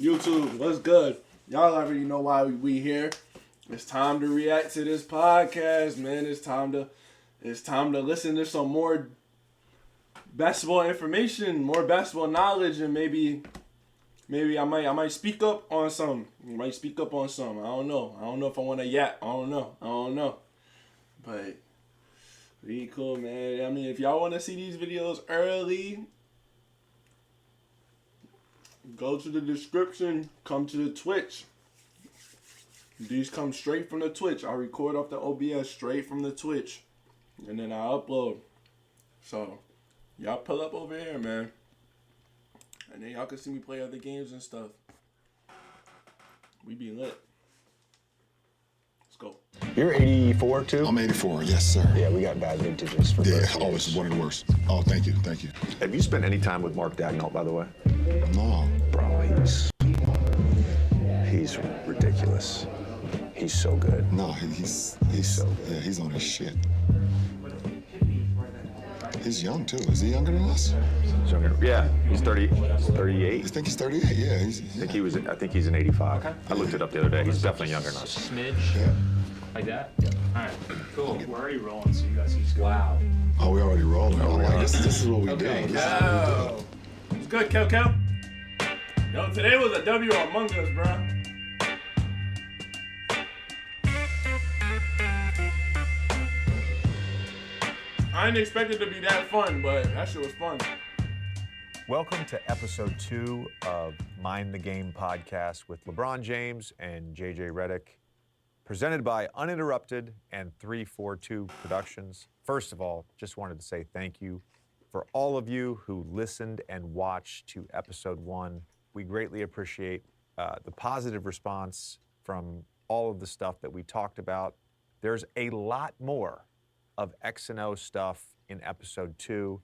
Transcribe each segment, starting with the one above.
YouTube, what's good? Y'all already know why we here. It's time to react to this podcast, man. It's time to listen to some more basketball information, more basketball knowledge, and maybe I might speak up on some. I don't know. I don't know if I want to yap. I don't know. But be cool, man. I mean, if y'all want to see these videos early, go to the description. Come to the Twitch. These come straight from the Twitch. I record off the OBS straight from the Twitch, and then I upload. So y'all pull up over here, man, and then y'all can see me play other games and stuff. We be lit. Let's go. You're 84 too? I'm 84, yes, sir. Yeah, we got bad vintages for Yeah, birthdays. oh, it's one of the worst. Oh, thank you. Have you spent any time with Mark Dagnall, by the way? No. Bro, he's ridiculous. He's so good. No, he's so good. Yeah, he's on his shit. He's young too. Is he younger than us? He's younger. Yeah, he's 38. You think he's 38? Yeah, I think he's an 85. Okay. I looked it up the other day. He's definitely younger than us. Smidge? Yeah. Like that? Yeah. All right, cool. We're already rolling, so you guys can just go. Wow. Oh, we already rolling. Oh, Like, this is what we Okay. do. Yo, what's good, Kel? Yo, today was a W among us, bro. I didn't expect it to be that fun, but that shit was fun. Welcome to episode 2 of Mind the Game podcast with LeBron James and jjredick, presented by Uninterrupted and 342 Productions. First of all, just wanted to say thank you for all of you who listened and watched to episode 1. We greatly appreciate the positive response from all of the stuff that we talked about. There's a lot more of X and O stuff in episode 2.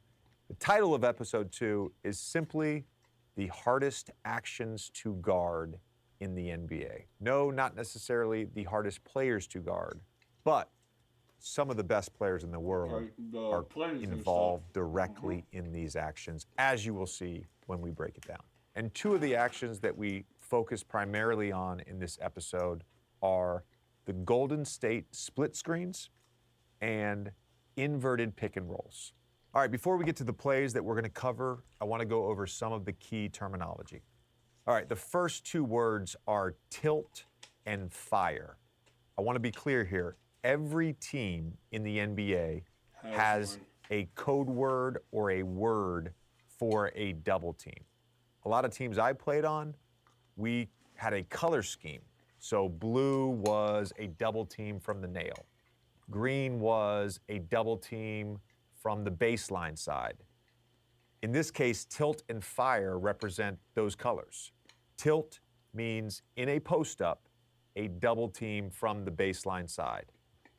The title of episode 2 is simply The Hardest Actions to Guard in the NBA. No, not necessarily the hardest players to guard, but some of the best players in the world are involved directly in these actions, as you will see when we break it down. And 2 of the actions that we focus primarily on in this episode are the Golden State split screens and inverted pick and rolls. All right, before we get to the plays that we're going to cover, I want to go over some of the key terminology. All right, the first 2 words are tilt and fire. I want to be clear here. Every team in the NBA has a code word or a word for a double team. A lot of teams I played on, we had a color scheme. So blue was a double team from the nail. Green was a double team from the baseline side. In this case, tilt and fire represent those colors. Tilt means in a post-up, a double team from the baseline side.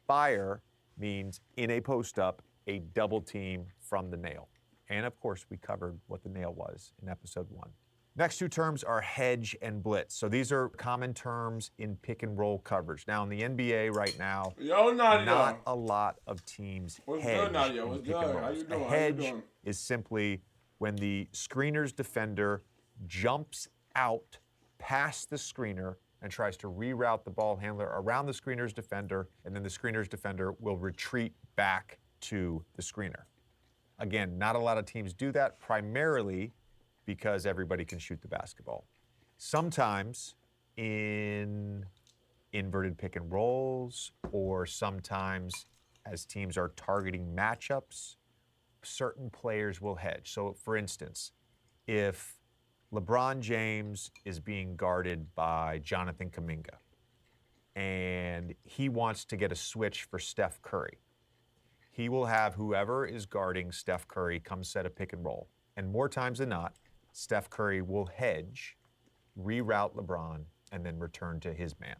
Fire means in a post-up, a double team from the nail. And of course, we covered what the nail was in episode 1. Next 2 terms are hedge and blitz. So these are common terms in pick and roll coverage. Now in the NBA right now, not a lot of teams hedge in pick and rolls. A hedge is simply when the screener's defender jumps out past the screener and tries to reroute the ball handler around the screener's defender, and then the screener's defender will retreat back to the screener. Again, not a lot of teams do that, primarily because everybody can shoot the basketball. Sometimes in inverted pick and rolls, or sometimes as teams are targeting matchups, certain players will hedge. So for instance, if LeBron James is being guarded by Jonathan Kuminga and he wants to get a switch for Steph Curry, he will have whoever is guarding Steph Curry come set a pick and roll. And more times than not, Steph Curry will hedge, reroute LeBron, and then return to his man.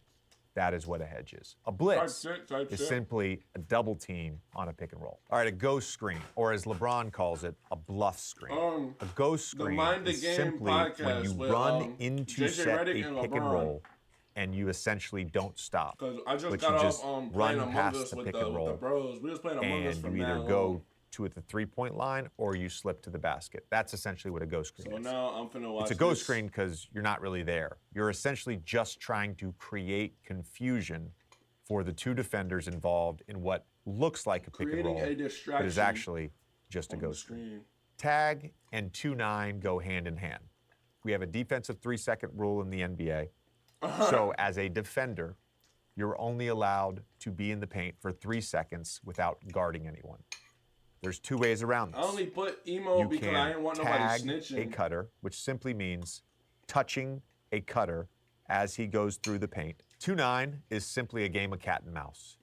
That is what a hedge is. A blitz is simply a double team on a pick and roll. All right, a ghost screen, or as LeBron calls it, a bluff screen. A ghost screen is simply when you run into set a pick and roll and you essentially don't stop. I just but got you just off run playing past Among Us the with pick the and roll. bros. We was playing Among Us and from you either now go on. to at the three-point line or you slip to the basket. That's essentially what a go screen So is. now I'm finna watch It's a go this. screen because you're not really there. You're essentially just trying to create confusion for the two defenders involved in what looks like a pick and roll, Creating a but is distraction actually just a on go the screen. screen. Tag and 2-9 go hand in hand. We have a defensive 3-second rule in the NBA. So as a defender, you're only allowed to be in the paint for 3 seconds without guarding anyone. There's two ways around this. I only put emo You because can I didn't want nobody tag snitching. a cutter, which simply means touching a cutter as he goes through the paint. 2-9 is simply a game of cat and mouse.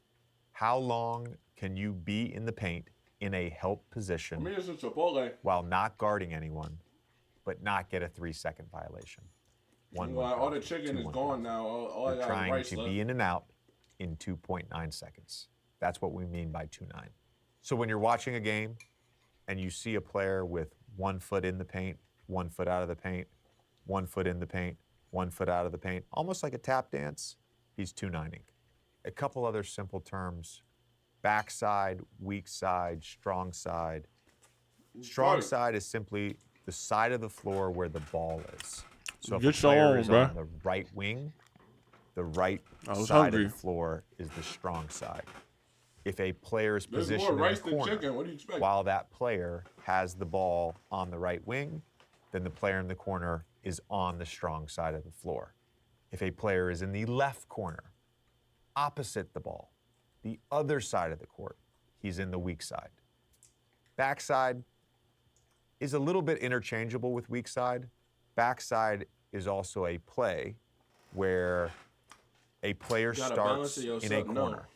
How long can you be in the paint in a help position I mean, it's a Chipotle. while not guarding anyone, but not get a 3-second violation? All the chicken is gone now. All I You're got is trying rice to left. be in and out in 2.9 seconds. That's what we mean by 2-9. So when you're watching a game and you see a player with 1 foot in the paint, 1 foot out of the paint, 1 foot in the paint, 1 foot out of the paint, almost like a tap dance, he's 2-9ing. A couple other simple terms: backside, weak side, strong side. Strong side is simply the side of the floor where the ball is. So if a Get your player own, is bruh. on the right wing, the right was side hungry. of the floor is the strong side. If a player is There's more positioned in rice the than corner, chicken. What do you expect? while that player has the ball on the right wing, then the player in the corner is on the strong side of the floor. If a player is in the left corner, opposite the ball, the other side of the court, he's in the weak side. Backside is a little bit interchangeable with weak side. Backside is also a play where a player gotta balance starts it in a yourself. No. corner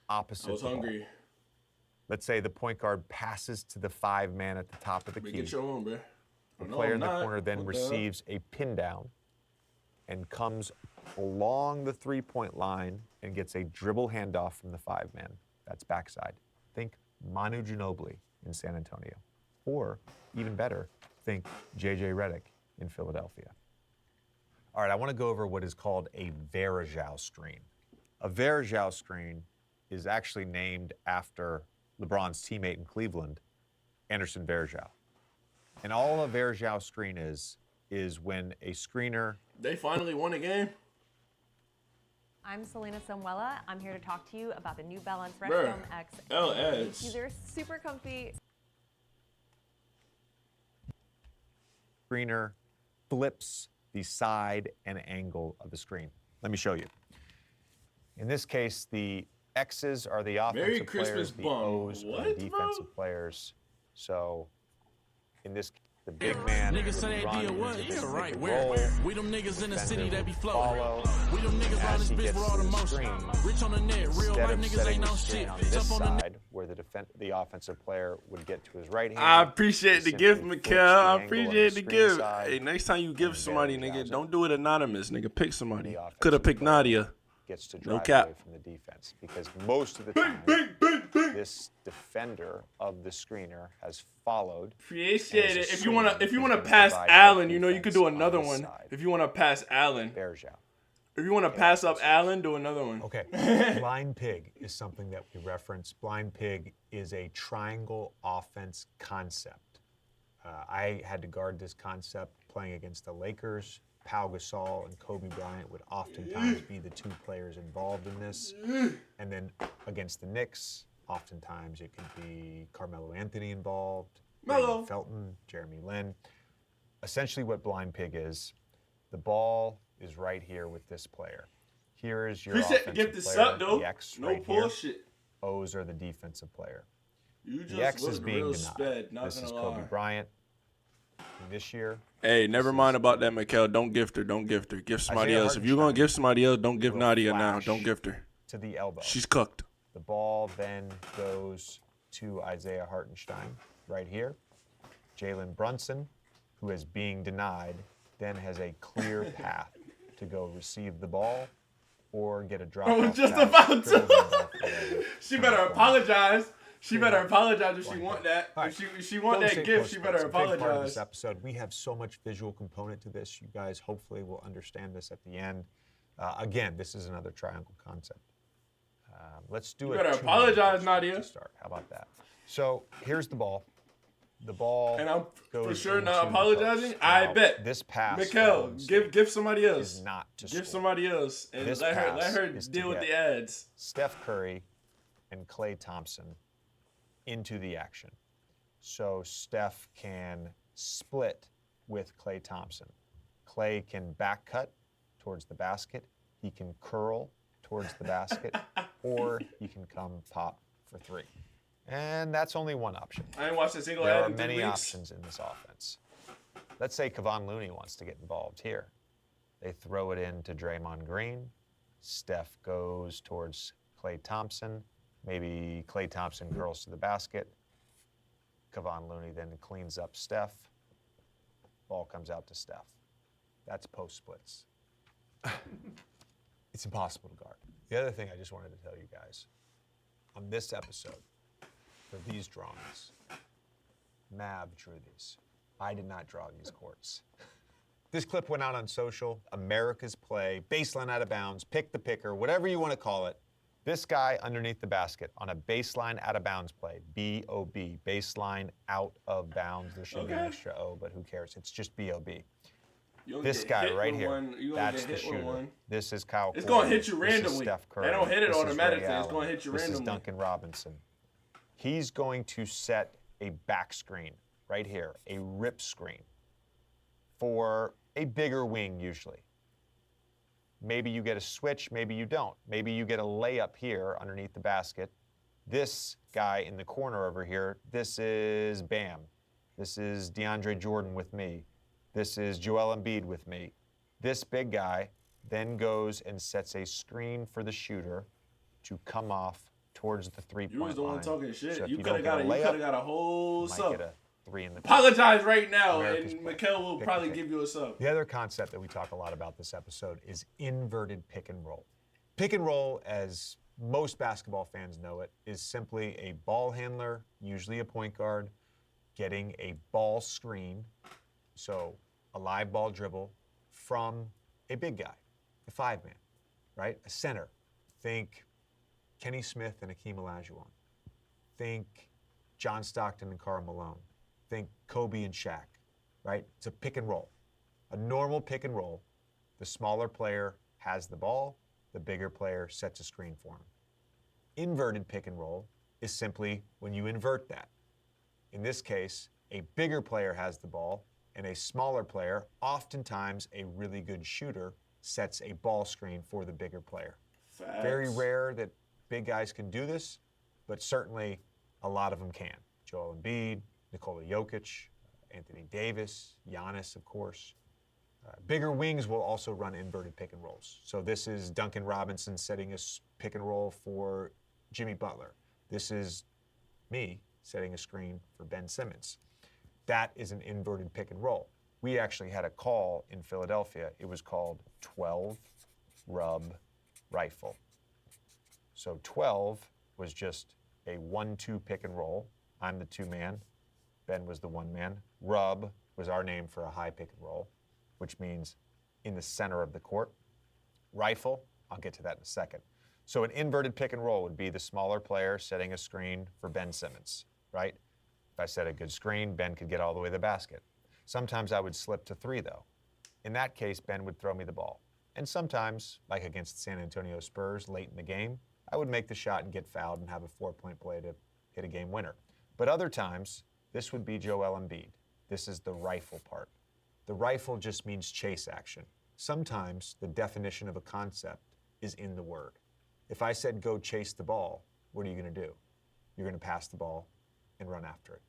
opposite I was the ball. hungry. Let's say the point guard passes to the 5-man at the top of the But key. get your own, bro. The player in the corner then receives a pin down and comes along the 3-point line and gets a dribble handoff from the 5-man. That's backside. Think Manu Ginobili in San Antonio. Or, even better, think Redick in Philadelphia. All right, I want to go over what is called a Varejao screen. A Varejao screen is actually named after LeBron's teammate in Cleveland, Anderson Varejao. And all a Varejao screen is when a screener... They finally won a game. I'm Selena Samuela. I'm here to talk to you about the New Balance Red Bruh, Foam X. LS. These are super comfy. Screener flips the side and angle of the screen. Let me show you. In this case, the X's are the Merry offensive Christmas, players, the bum. O's are What, the defensive bro? players. So, in this, the big man Niggas would say they run did what? into Yeah, the right. pick and Where? roll. We them niggas in the city Defender that be would floating. follow We them niggas as round this he bitch gets with all to the the motion. screen. Rich on the net, real Instead life of niggas setting ain't the no screen shit. on this Jump on the net. side, where the offensive player would get to his right hand. I appreciate the he gift, simply Mikhail. flips the I angle on appreciate the screen gift. side, Hey, next time you give and somebody, Varejao's nigga, it. don't do it anonymous, nigga. Pick somebody. The Could have offensive picked player Nadia. Gets to No drive cap. away from the defense because most of the time, this defender of the screener has followed. Appreciate And it. it's If you wanna assumed he's wanna gonna pass provide Allen, help you know you could do defense on another this one. side. If you wanna pass Allen, Varejao. if you wanna pass up Allen, do another one. Okay. Blind pig is something that we reference. Blind pig is a triangle offense concept. I had to guard this concept playing against the Lakers. Pau Gasol and Kobe Bryant would oftentimes be the two players involved in this. And then against the Knicks, oftentimes it could be Carmelo Anthony involved, Melo. Raymond Felton, Jeremy Lin. Essentially what blind pig is, the ball is right here with this player. Here is your Appreciate the offensive gift this player, up, though. the X No right bullshit. here. O's are the defensive player. You The just X is looked being real denied. sped, not This is gonna Kobe lie. Bryant. This year, Hey, never This mind is- about that, Mikhail. Don't gift her. Don't gift her. Give somebody Isaiah else. If you're gonna Hartenstein give somebody else, don't give will Nadia now. flash Don't gift her. to the elbow. She's cooked. The ball then goes to Isaiah Hartenstein right here. Jalen Brunson, who is being denied, then has a clear path to go receive the ball or get a drop. I was just about to. She better apologize. She better apologize if she want that. All right. If she want that gift, she better It's a big part of apologize. this episode. We have so much visual component to this. You guys hopefully will understand this at the end. Again, this is another triangle concept. Let's do You it. better apologize, Nadia. To start. How about that? So here's the ball. The ball And I'm for goes sure into not the apologizing. post. I Now, bet. this pass, Mikkel, give somebody else. is not to Give score. somebody else, and This let pass her is to deal with get the ads. Steph Curry and Klay Thompson into the action. So Steph can split with Klay Thompson. Klay can back cut towards the basket. He can curl towards the basket, or he can come pop for three. And that's only one option. I ain't watched a single There ad are in 3 many weeks. options in this offense. Let's say Kevon Looney wants to get involved here. They throw it in to Draymond Green. Steph goes towards Klay Thompson. Maybe Klay Thompson curls to the basket. Kevon Looney then cleans up Steph. Ball comes out to Steph. That's post splits. It's impossible to guard. The other thing I just wanted to tell you guys, on this episode, for these drawings, Mab drew these. I did not draw these courts. This clip went out on social. America's play, baseline out of bounds, pick the picker, whatever you want to call it. This guy underneath the basket on a baseline out of bounds play, B-O-B, baseline out of bounds. There should be an extra O, but who cares? It's just B-O-B. This guy right here, that's the shooter. This is Kyle Korver. It's going to hit you This is randomly. Steph Curry. They don't hit it This is automatically. Ray It's going to Allen. hit you This randomly. is Duncan Robinson. He's going to set a back screen right here, a rip screen for a bigger wing usually. Maybe you get a switch, maybe you don't. Maybe you get a layup here underneath the basket. This guy in the corner over here, this is Bam. This is DeAndre Jordan with me. This is Joel Embiid with me. This big guy then goes and sets a screen for the shooter to come off towards the three-point line. You was the one talking shit. So if you you could have don't get got a layup, a whole you might sub. get a three in the Apologize right now, America's and play. Mikkel will Pick probably the pick. give you a sub. The other concept that we talk a lot about this episode is inverted pick and roll. Pick and roll, as most basketball fans know it, is simply a ball handler, usually a point guard, getting a ball screen, so a live ball dribble, from a big guy, a five-man, right? A center. Think Kenny Smith and Akeem Olajuwon. Think John Stockton and Karl Malone. Think Kobe and Shaq, right? It's a pick and roll. A normal pick and roll, the smaller player has the ball, the bigger player sets a screen for him. Inverted pick and roll is simply when you invert that. In this case, a bigger player has the ball, and a smaller player, oftentimes a really good shooter, sets a ball screen for the bigger player. Facts. Very rare that big guys can do this, but certainly a lot of them can. Joel Embiid, Nikola Jokic, Anthony Davis, Giannis, of course. Bigger wings will also run inverted pick and rolls. So this is Duncan Robinson setting a pick and roll for Jimmy Butler. This is me setting a screen for Ben Simmons. That is an inverted pick and roll. We actually had a call in Philadelphia. It was called 12 rub rifle. So 12 was just a 1-2 pick and roll. I'm the two-man. Ben was the one-man. Rub was our name for a high pick and roll, which means in the center of the court. Rifle, I'll get to that in a second. So an inverted pick and roll would be the smaller player setting a screen for Ben Simmons, right? If I set a good screen, Ben could get all the way to the basket. Sometimes I would slip to three, though. In that case, Ben would throw me the ball. And sometimes, like against the San Antonio Spurs late in the game, I would make the shot and get fouled and have a 4-point play to hit a game winner. But other times, this would be Joel Embiid. This is the rifle part. The rifle just means chase action. Sometimes the definition of a concept is in the word. If I said go chase the ball, what are you going to do? You're going to pass the ball and run after it.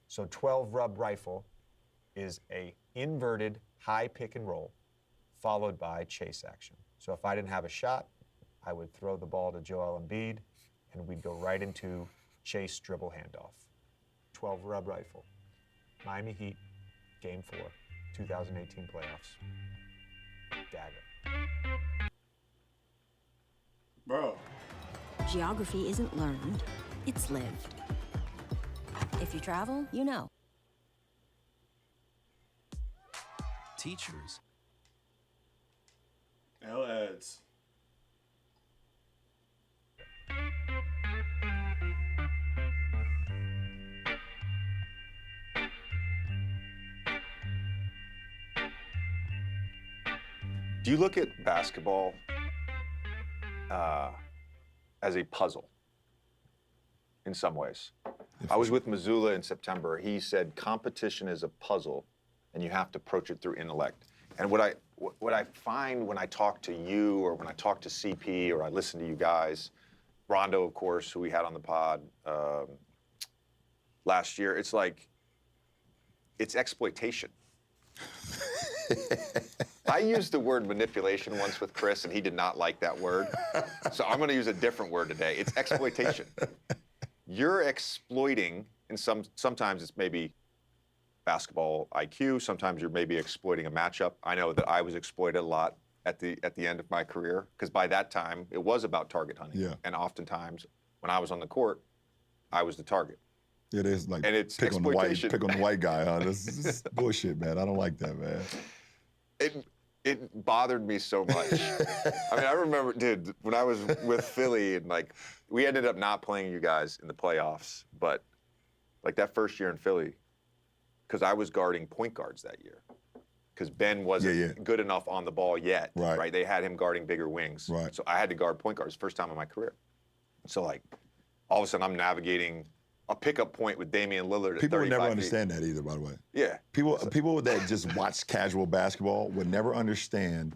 So 12 rub rifle is a inverted high pick and roll followed by chase action. So if I didn't have a shot, I would throw the ball to Joel Embiid and we'd go right into chase dribble handoff. 12 rub rifle. Miami Heat, Game 4, 2018 playoffs. Dagger. Bro. Geography isn't learned, it's lived. If you travel, you know. Teachers. L ads. Do you look at basketball as a puzzle in some ways? I was with Missoula in September. He said competition is a puzzle, and you have to approach it through intellect. And what I find when I talk to you or when I talk to CP or I listen to you guys, Rondo, of course, who we had on the pod last year, it's like, it's exploitation. I used the word manipulation once with Chris, and he did not like that word. So I'm going to use a different word today. It's exploitation. You're exploiting, and sometimes it's maybe basketball IQ. Sometimes you're maybe exploiting a matchup. I know that I was exploited a lot at the end of my career, because by that time it was about target hunting. Yeah. And oftentimes when I was on the court, I was the target. It is like And it's pick on the white guy, huh? This is bullshit, man. I don't like that, man. It bothered me so much. I mean, I remember, dude, when I was with Philly and like we ended up not playing you guys in the playoffs, but like that first year in Philly, because I was guarding point guards that year, because Ben wasn't good enough on the ball yet. Right. They had him guarding bigger wings. Right. So I had to guard point guards first time in my career. So like, all of a sudden I'm navigating a pickup point with Damian Lillard at 35 People would never feet. understand that either, by the way. Yeah. People that just watch casual basketball would never understand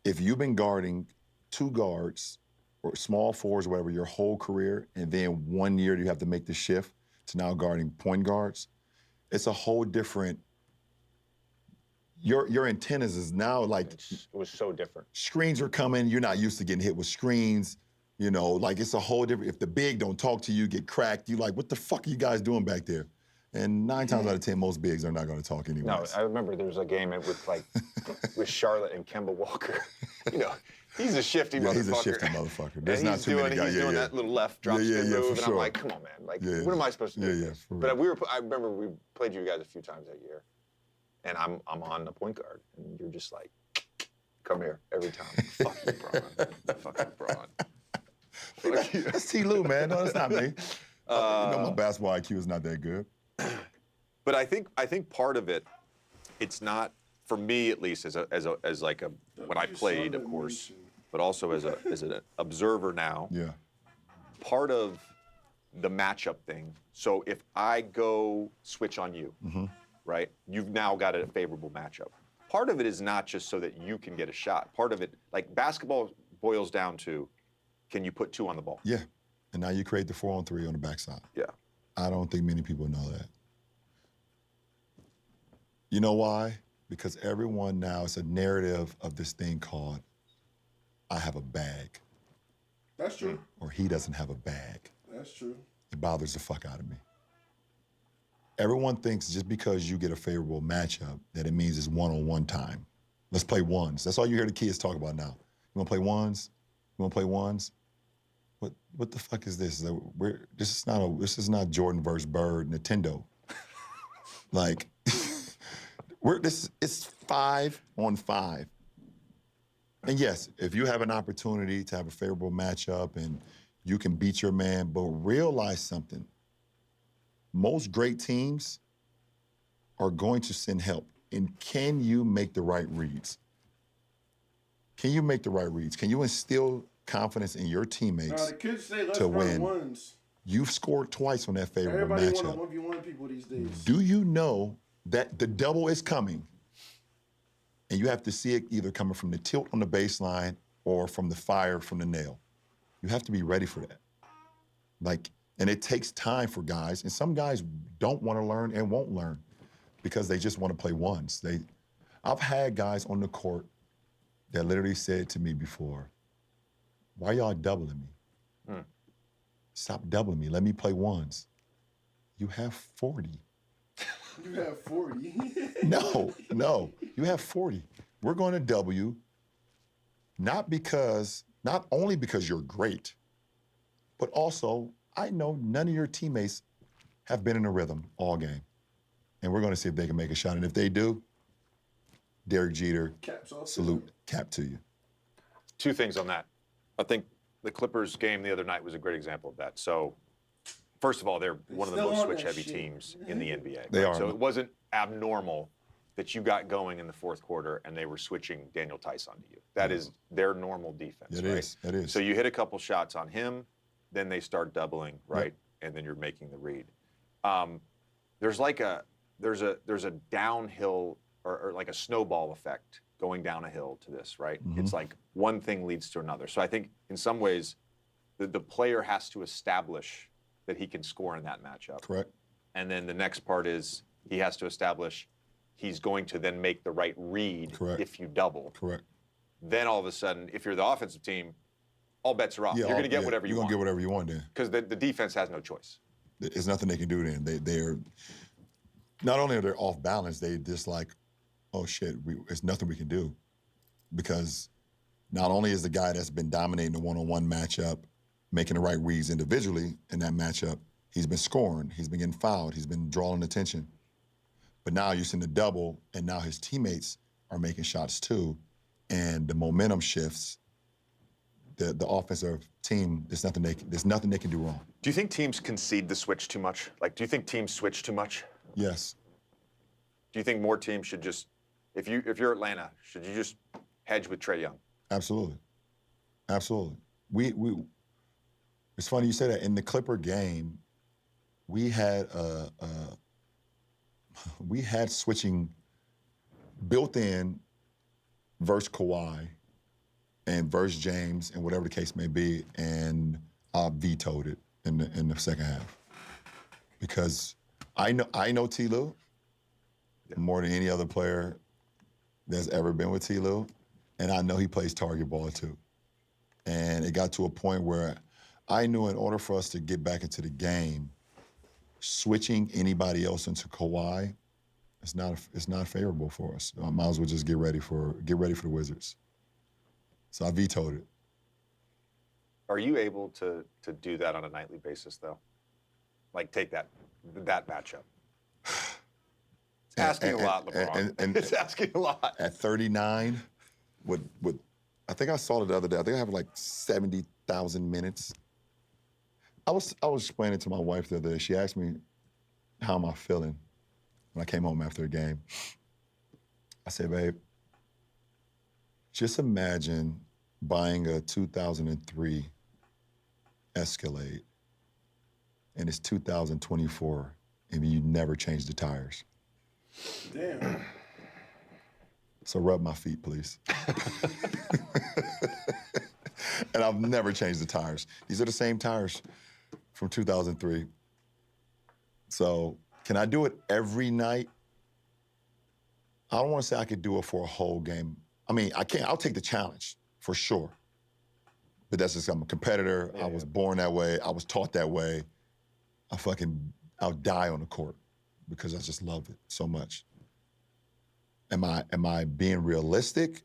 if you've been guarding two guards or small fours or whatever your whole career, and then 1 year you have to make the shift to now guarding point guards. It's a whole different. Your antennas is now like It was so different. screens are coming. You're not used to getting hit with screens. You know, like it's a whole different. If the big don't talk to you, get cracked. You like, what the fuck are you guys doing back there? And 9 times out of 10, most bigs are not going to talk anyway. No, I remember there was a game with like with Charlotte and Kemba Walker. You know, he's a shifty motherfucker. He's a shifty motherfucker. There's and not too many guys. He's doing that little left drop spin move, and sure. I'm like, come on, man. Like, what am I supposed to do? Yeah, for But real. I remember we played you guys a few times that year, and I'm on the point guard, and you're just like, come here every time. Fuck you, Braun. Fuck you, Braun. Fuck you. That's T. Lou, man. No, that's not me. You know, my basketball IQ is not that good. But I think part of it, it's not, for me at least, as like a when I played, of course, but also as an observer now. Yeah. Part of the matchup thing. So if I go switch on you, right? You've now got a favorable matchup. Part of it is not just so that you can get a shot. Part of it, like basketball, boils down to, can you put 2 on the ball? Yeah. And now you create the 4-on-3 on the backside. Yeah. I don't think many people know that. You know why? Because everyone now, it's a narrative of this thing called, I have a bag. That's true. Or he doesn't have a bag. That's true. It bothers the fuck out of me. Everyone thinks just because you get a favorable matchup that it means it's one-on-one time. Let's play ones. That's all you hear the kids talk about now. You want to play ones? You want to play ones? What the fuck is this? This is not Jordan versus Bird Nintendo. Like, it's 5-on-5. And yes, if you have an opportunity to have a favorable matchup and you can beat your man, but realize something. Most great teams are going to send help. And can you make the right reads? Can you make the right reads? Can you instill confidence in your teammates the kids say, let's to run win? ones. You've scored twice on that favorable Everybody matchup. want to 1v1 people these days. Do you know that the double is coming? And you have to see it either coming from the tilt on the baseline or from the fire from the nail. You have to be ready for that. Like, and it takes time for guys. And some guys don't want to learn and won't learn because they just want to play ones. I've had guys on the court that literally said to me before, why y'all doubling me? Stop doubling me. Let me play ones. You have 40. You have 40. No. You have 40. We're going to double you, not only because you're great, but also I know none of your teammates have been in a rhythm all game. And we're going to see if they can make a shot. And if they do, Derek Jeter, salute, cap to you. 2 things on that. I think the Clippers game the other night was a great example of that. So, first of all, they're one of the most switch-heavy teams in the NBA. They right? are. So it wasn't abnormal that you got going in the fourth quarter and they were switching Daniel Tice onto you. That is their normal defense, right? It is. So you hit a couple shots on him, then they start doubling, right? And then you're making the read. There's a downhill or like a snowball effect going down a hill to this, right? It's like one thing leads to another. So I think in some ways the player has to establish that he can score in that matchup. Correct. And then the next part is he has to establish he's going to then make the right read if you double. Correct. Then all of a sudden, if you're the offensive team, all bets are off. You're going to get whatever you want. You're going to get whatever you want then. Because the defense has no choice. There's nothing they can do then. They're not only are they off balance, they just like, oh shit, there's nothing we can do. Because not only is the guy that's been dominating the one-on-one matchup, making the right reads individually in that matchup, he's been scoring, he's been getting fouled, he's been drawing attention. But now you're seeing the double, and now his teammates are making shots too, and the momentum shifts. The offensive team, there's nothing they can do wrong. Do you think teams concede the switch too much? Like, do you think teams switch too much? Yes. Do you think more teams should just, if you're Atlanta, should you just hedge with Trae Young? Absolutely. Absolutely. It's funny you say that. In the Clipper game, we had switching built in versus Kawhi and versus James and whatever the case may be, and I vetoed it in the second half because I know T. Lue more than any other player that's ever been with T. Lue, and I know he plays target ball too. And it got to a point where I knew in order for us to get back into the game, switching anybody else into Kawhi, it's not favorable for us. I might as well just get ready for the Wizards. So I vetoed it. Are you able to do that on a nightly basis though? Like take that matchup. It's asking a lot, LeBron. It's asking a lot. At 39, with I think I saw it the other day. I think I have like 70,000 minutes. I was explaining to my wife the other day. She asked me, how am I feeling when I came home after the game? I said, babe, just imagine buying a 2003 Escalade and it's 2024 and you never changed the tires. Damn. So rub my feet, please. And I've never changed the tires. These are the same tires from 2003. So can I do it every night? I don't want to say I could do it for a whole game. I mean, I can't. I'll take the challenge for sure. But that's just, I'm a competitor. I was born that way. I was taught that way. I'll die on the court because I just love it so much. Am I being realistic?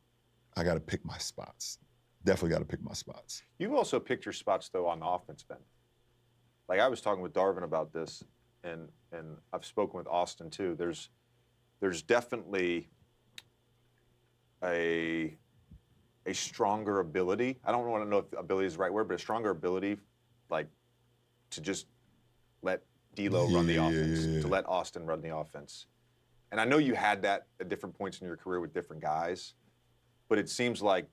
I got to pick my spots. Definitely got to pick my spots. You've also picked your spots though on the offense end. Like I was talking with Darvin about this, and I've spoken with Austin too. There's definitely a stronger ability. I don't want to know if ability is the right word, but a stronger ability, like to just let D'Lo run the offense, to let Austin run the offense. And I know you had that at different points in your career with different guys, but it seems like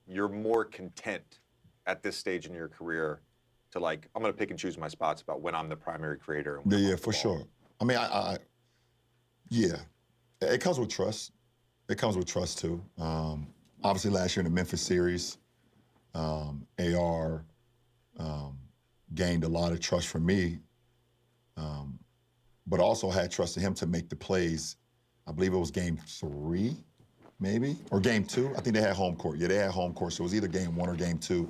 you're more content at this stage in your career to like, I'm going to pick and choose my spots about when I'm the primary creator. And when I'm for sure. I mean, it comes with trust. It comes with trust too. Obviously last year in the Memphis series, AR gained a lot of trust from me, but also had trust in him to make the plays. I believe it was game 3, maybe, or game 2. I think they had home court. Yeah, they had home court. So it was either game 1 or game 2,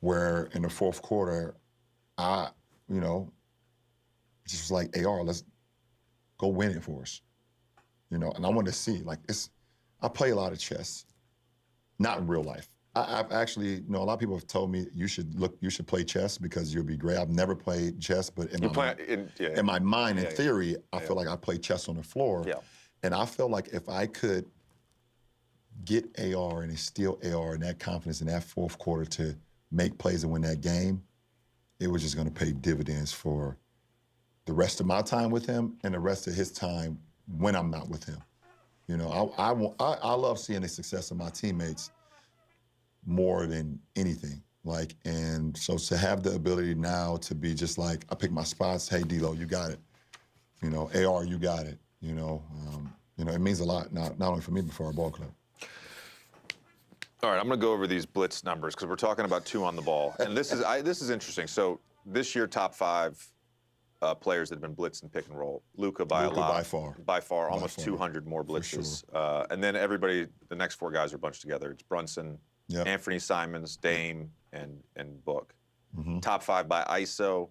where in the fourth quarter, I just was like, AR, let's go win it for us. And I wanted to see, like, I play a lot of chess, not in real life. I've actually, a lot of people have told me you should play chess because you'll be great. I've never played chess, but in my mind, in theory, I feel like I play chess on the floor. Yeah. And I feel like if I could get AR and instill AR and that confidence in that fourth quarter to make plays and win that game, it was just going to pay dividends for the rest of my time with him and the rest of his time when I'm not with him. You know, I love seeing the success of my teammates more than anything. Like, and so to have the ability now to be just like, I pick my spots. Hey, D-Lo, you got it. You know, AR, you got it. You know, it means a lot, not only for me, but for our ball club. All right, I'm going to go over these blitz numbers because we're talking about 2 on the ball, and this is interesting. So this year, top 5 players that have been blitzed and pick and roll. Luka by a lot, by far, almost 200 more blitzes. Sure. And then everybody, the next 4 guys are bunched together. It's Brunson, Anthony Simons, Dame, and Book. Top 5 by ISO,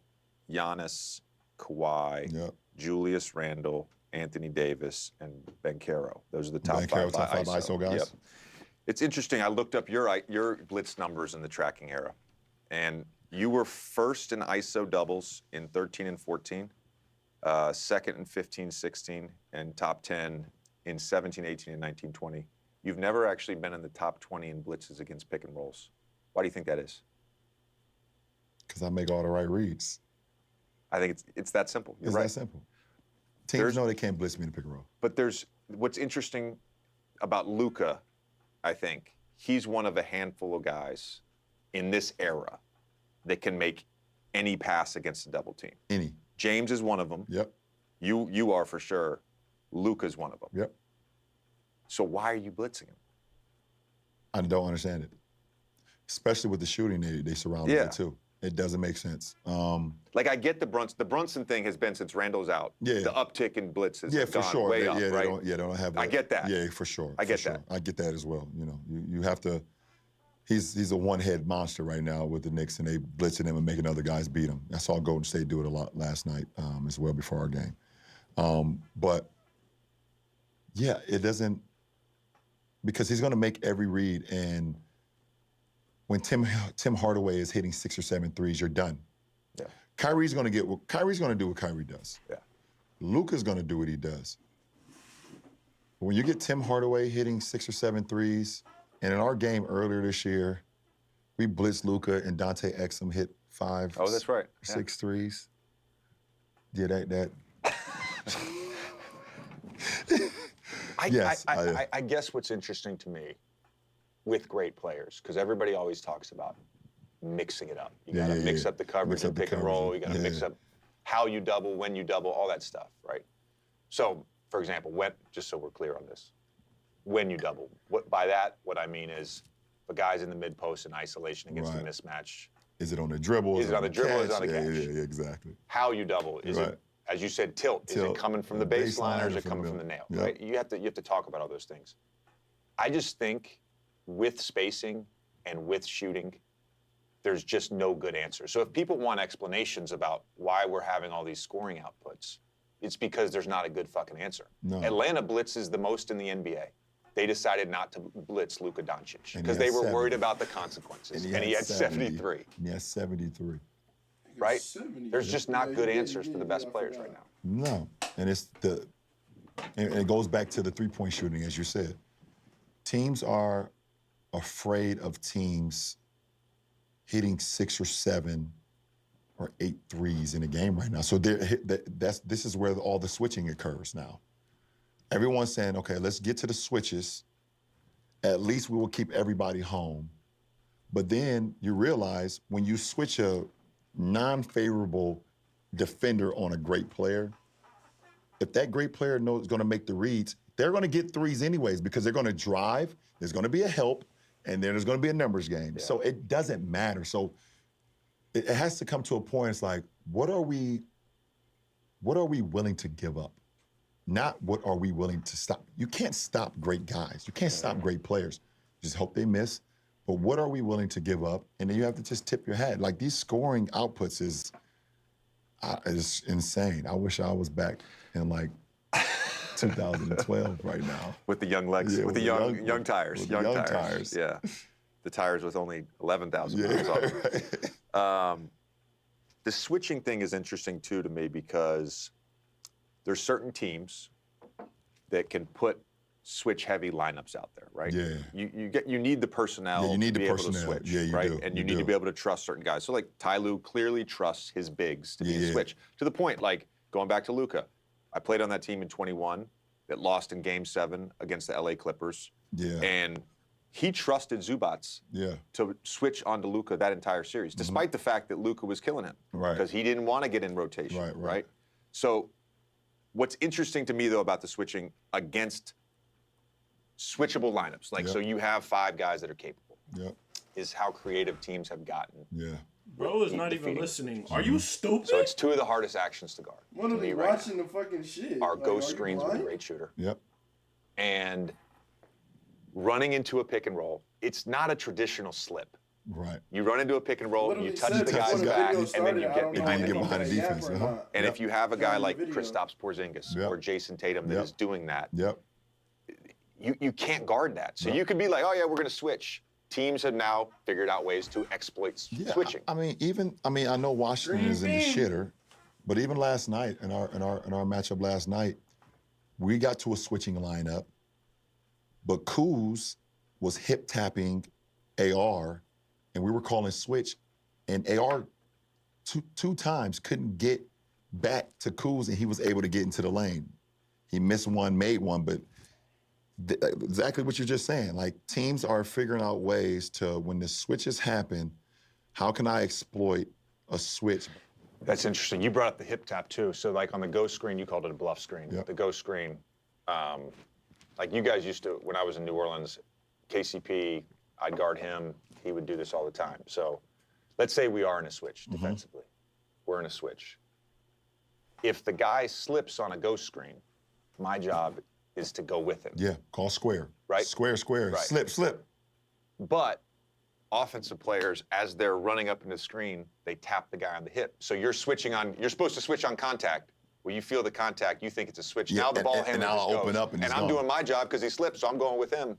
Giannis, Kawhi, Julius Randle, Anthony Davis, and Banchero. Those are the top 5 by ISO guys. Yep. It's interesting. I looked up your blitz numbers in the tracking era, and you were first in ISO doubles in 13 and 14, second in 15, 16, and top 10 in 17, 18, and 19, 20. You've never actually been in the top 20 in blitzes against pick and rolls. Why do you think that is? Because I make all the right reads. I think it's that simple. You're it's right. that simple. Teams know they can't blitz me in the pick and roll. But what's interesting about Luka, I think, he's one of a handful of guys in this era that can make any pass against a double team. Any. James is one of them. Yep. You are for sure. Luka's one of them. Yep. So why are you blitzing him? I don't understand it. Especially with the shooting they surround me with too. It doesn't make sense. Like, I get the Brunson thing has been since Randall's out. Yeah. The uptick in blitz has for gone sure. way up, right? They don't have that. I get that. Yeah, for sure. I get that. I get that as well. You know, you have to. He's a one-head monster right now with the Knicks, and they blitzing him and making other guys beat him. I saw Golden State do it a lot last night as well before our game. But yeah, it doesn't, because he's going to make every read, and when Tim Hardaway is hitting 6 or 7 threes, you're done. Yeah. Kyrie's going to do what Kyrie does. Yeah. Luka's going to do what he does. But when you get Tim Hardaway hitting 6 or 7 threes, and in our game earlier this year, we blitzed Luka and Dante Exum hit 5. Oh, that's right. 6 threes. Yeah, that. I guess what's interesting to me with great players, because everybody always talks about mixing it up. You got to mix up the coverage and pick and roll. You got to mix up how you double, when you double, all that stuff, right? So, for example, just so we're clear on this, when you double, what I mean is the guy's in the mid post in isolation against the mismatch. Is it on the dribble? Is it on the dribble? Is it on the catch? Yeah, exactly. How you double, is it, as you said, tilt? Is it coming from the baseline or is it coming from the nail? Yep. Right? You have to talk about all those things. I just think with spacing and with shooting, there's just no good answer. So if people want explanations about why we're having all these scoring outputs, it's because there's not a good fucking answer. No. Atlanta blitzes the most in the NBA. They decided not to blitz Luka Doncic because they were worried about the consequences. And he had 73. And he had 73. Right? There's just not good answers for the best players right now. No. And it goes back to the three-point shooting, as you said. Teams are afraid of teams hitting 6 or 7 or 8 threes in a game right now. So this is where all the switching occurs now. Everyone's saying, okay, let's get to the switches. At least we will keep everybody home. But then you realize when you switch a non-favorable defender on a great player, if that great player knows is going to make the reads, they're going to get threes anyways because they're going to drive, there's going to be a help, and then there's going to be a numbers game. Yeah. So it doesn't matter. So it has to come to a point, it's like, what are we willing to give up? Not what are we willing to stop. You can't stop great guys. You can't stop great players. Just hope they miss. But what are we willing to give up? And then you have to just tip your hat. Like, these scoring outputs is insane. I wish I was back in, like, 2012 right now. With the young legs, with the young tires. With young tires. Yeah. The tires with only 11,000 miles on them. The switching thing is interesting, too, to me, because there's certain teams that can put switch-heavy lineups out there, right? Yeah. You need the personnel to be able to switch, right? And you need to be able to trust certain guys. So, like, Ty Lue clearly trusts his bigs to be a switch. To the point, like, going back to Luka, I played on that team in 21. that lost in Game 7 against the LA Clippers. Yeah. And he trusted Zubats to switch onto Luka that entire series, despite the fact that Luka was killing him. Right. Because he didn't want to get in rotation. Right. So what's interesting to me, though, about the switching against switchable lineups, like so you have 5 guys that are capable, is how creative teams have gotten. Yeah. Bro is not even listening. Are you stupid? So it's 2 of the hardest actions to guard. What are they watching the fucking shit? Our ghost screens with a great shooter. Yep. And running into a pick and roll, it's not a traditional slip. Right. You run into a pick and roll, you touch the guy's back, and then you get behind the defense. And if you have a guy like Kristaps Porzingis or Jason Tatum that is doing that, you can't guard that. So you could be like, oh yeah, we're going to switch. Teams have now figured out ways to exploit switching. I mean, I know Washington is in the shitter, but even last night in our matchup last night, we got to a switching lineup, but Kuz was hip tapping AR, and we were calling switch, and AR two times couldn't get back to Kuz, and he was able to get into the lane. He missed one, made one, but exactly what you're just saying. Like, teams are figuring out ways to, when the switches happen, how can I exploit a switch? That's interesting. You brought up the hip tap, too. So, like, on the ghost screen, you called it a bluff screen. The ghost screen, like you guys used to, when I was in New Orleans, KCP, I'd guard him. He would do this all the time. So let's say we are in a switch defensively. We're in a switch. If the guy slips on a ghost screen, my job is to go with him. Yeah, call square. Right? Square, Right. slip. But offensive players, as they're running up into the screen, they tap the guy on the hip. So you're switching on, you're supposed to switch on contact. When you feel the contact, you think it's a switch. Yeah, now the ball handler and I'll just open goes. up and he's I'm gone. doing my job because he slipped, so I'm going with him.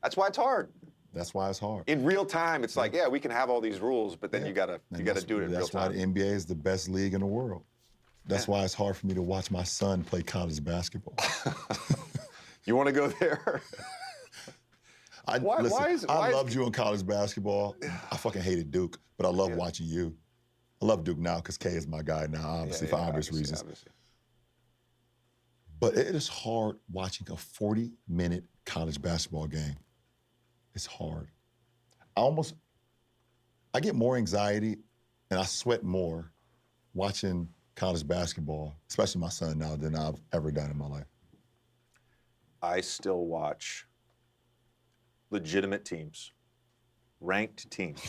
That's why it's hard. That's why it's hard. In real time, it's like, yeah, we can have all these rules, but then you gotta do it in real That's why time. the NBA is the best league in the world. That's why it's hard for me to watch my son play college basketball. You want to go there? I loved you in college basketball. I fucking hated Duke, but I love watching you. I love Duke now because K is my guy now, obviously, for obvious reasons. Obviously. But it is hard watching a 40-minute college basketball game. It's hard. I get more anxiety and I sweat more watching college basketball, especially my son now, than I've ever done in my life. I still watch legitimate teams, ranked teams.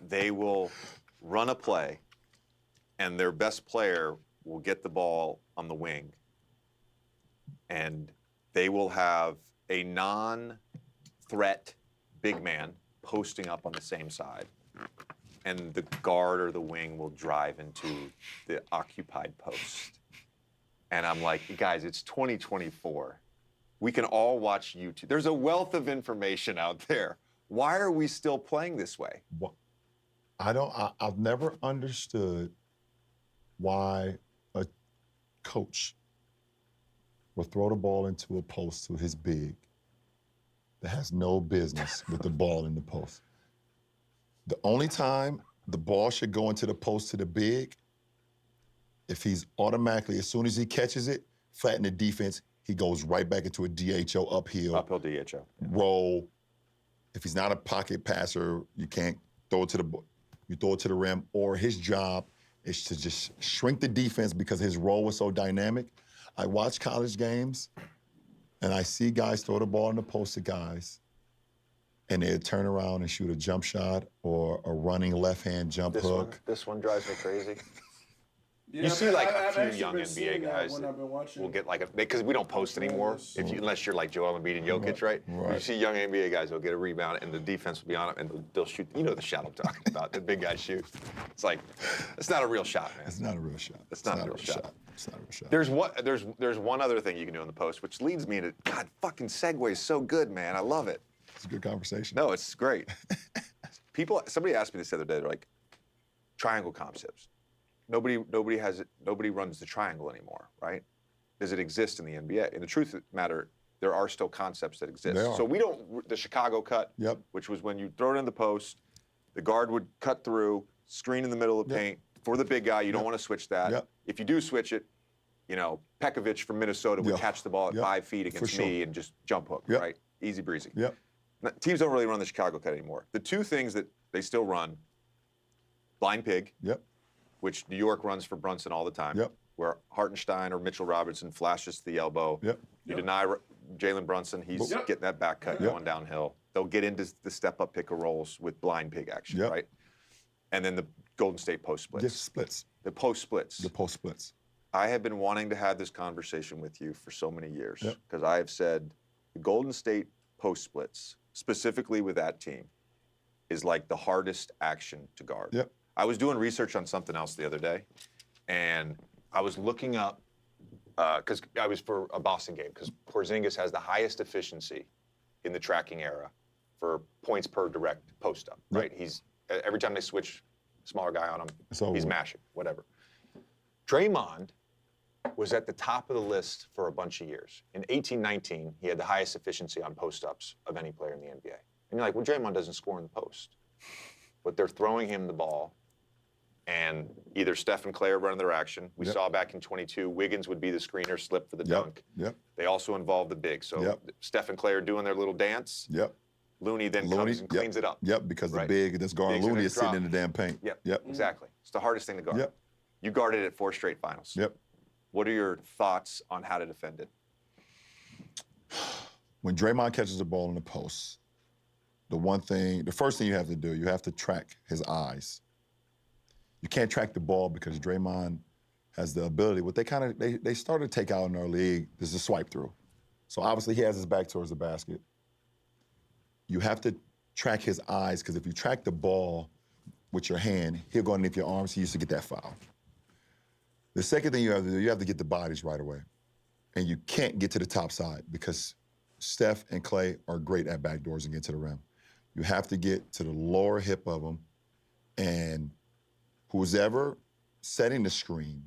They will run a play, and their best player will get the ball on the wing, and they will have a non-threat big man posting up on the same side, and the guard or the wing will drive into the occupied post. And I'm like, guys, it's 2024. We can all watch YouTube. There's a wealth of information out there. Why are we still playing this way? I've never understood why a coach will throw the ball into a post to his big that has no business with the ball in the post. The only time the ball should go into the post to the big, if he's automatically, as soon as he catches it, flatten the defense, he goes right back into a DHO uphill. Uphill DHO. Roll. If he's not a pocket passer, you can't throw it to the rim, or his job is to just shrink the defense because his role was so dynamic. I watch college games, and I see guys throw the ball in the post to guys, and they turn around and shoot a jump shot or a running left-hand jump hook. This one drives me crazy. Yeah, you see like I've a few actually young been NBA seeing that guys when I've been watching. will get like because we don't post anymore, unless you're like Joel Embiid and Jokic, right? You see young NBA guys will get a rebound and the defense will be on it and they'll shoot. You know the shot I'm talking about. The big guys shoot. It's like, it's not a real shot, man. It's not a real shot. It's not a real shot. It's not a real shot. There's one other thing you can do in the post, which leads me into, God, fucking segue is so good, man. I love it. It's a good conversation. No, it's great. Somebody asked me this the other day. They're like, triangle concepts. Nobody runs the triangle anymore, right? Does it exist in the NBA? And the truth of the matter, there are still concepts that exist. There are. So we don't, the Chicago cut, which was when you throw it in the post, the guard would cut through, screen in the middle of the paint for the big guy. You don't want to switch that. If you do switch it, Pekovic from Minnesota would Yeah. catch the ball at 5 feet against sure. me and just jump hook, Yep. right? Easy breezy. Yep. Teams don't really run the Chicago cut anymore. The two things that they still run, blind pig, Yep. which New York runs for Brunson all the time, Yep. where Hartenstein or Mitchell Robinson flashes to the elbow. Yep. You deny Jalen Brunson, he's Yep. getting that back cut going downhill. They'll get into the step-up pick and rolls with blind pig action, Yep. right? And then the Golden State post splits. Yes, splits. The post splits. The post splits. I have been wanting to have this conversation with you for so many years Yep. because I have said the Golden State post splits, specifically with that team, is like the hardest action to guard. Yep. I was doing research on something else the other day, and I was looking up because I was for a Boston game because Porzingis has the highest efficiency in the tracking era for points per direct post up. Yep. Right? He's every time they switch smaller guy on him, over. he's mashing whatever. Draymond was at the top of the list for a bunch of years. In 18-19, he had the highest efficiency on post-ups of any player in the NBA. And you're like, well, Draymond doesn't score in the post. But they're throwing him the ball, and either Steph and Clay are running their action. We saw back in 22, Wiggins would be the screener, slip for the dunk. Yep. They also involve the big. So Steph and Clay are doing their little dance. Yep. Looney then comes and cleans it up. Yep, because Right. the big that's guarding Big's Looney gonna is sitting drop. in the damn paint. Yep. Exactly. It's the hardest thing to guard. Yep. You guarded it 4 straight finals. Yep. What are your thoughts on how to defend it? When Draymond catches the ball in the post, the first thing you have to do, you have to track his eyes. You can't track the ball because Draymond has the ability. What they started to take out in our league is the swipe through. So obviously he has his back towards the basket. You have to track his eyes because if you track the ball with your hand, he'll go underneath your arms. He used to get that foul. The second thing you have to do, you have to get the bodies right away. And you can't get to the top side because Steph and Clay are great at backdoors and get to the rim. You have to get to the lower hip of them, and who's ever setting the screen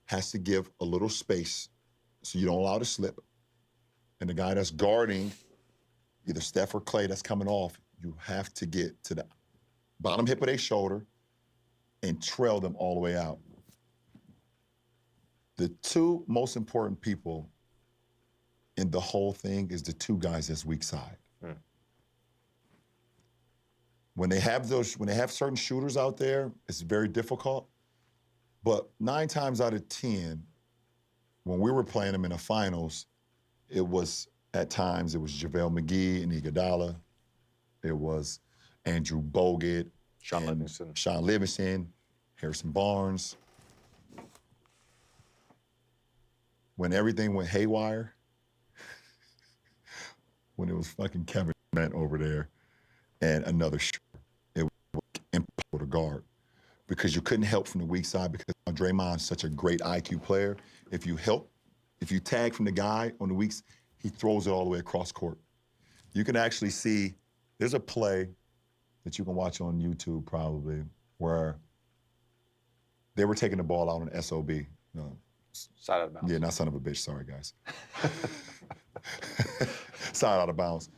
has to give a little space so you don't allow it to slip. And the guy that's guarding either Steph or Clay that's coming off, you have to get to the bottom hip of their shoulder and trail them all the way out. The two most important people in the whole thing is the two guys that's weak side. When they have certain shooters out there, it's very difficult. But 9 times out of 10, when we were playing them in the finals, at times it was JaVale McGee and Iguodala. It was Andrew Bogut, Sean Livingston. Sean Livingston, Harrison Barnes. When everything went haywire, when it was fucking Kevin Durant over there and another shooter, it was impossible to guard because you couldn't help from the weak side because Draymond's such a great IQ player. If you tag from the guy on the weak side, he throws it all the way across court. You can actually see, there's a play that you can watch on YouTube probably where they were taking the ball out on SOB. Side out of bounds. Yeah, not son of a bitch. Sorry, guys. Side out of bounds.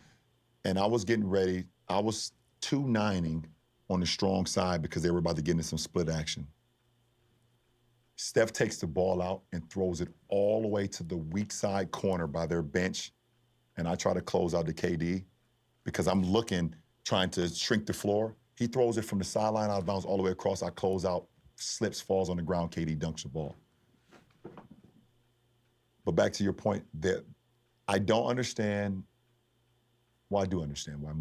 And I was getting ready. I was 2-9ing on the strong side because they were about to get into some split action. Steph takes the ball out and throws it all the way to the weak side corner by their bench. And I try to close out to KD because I'm trying to shrink the floor. He throws it from the sideline out of bounds all the way across. I close out, slips, falls on the ground. KD dunks the ball. But back to your point, that I don't understand. Well, I do understand why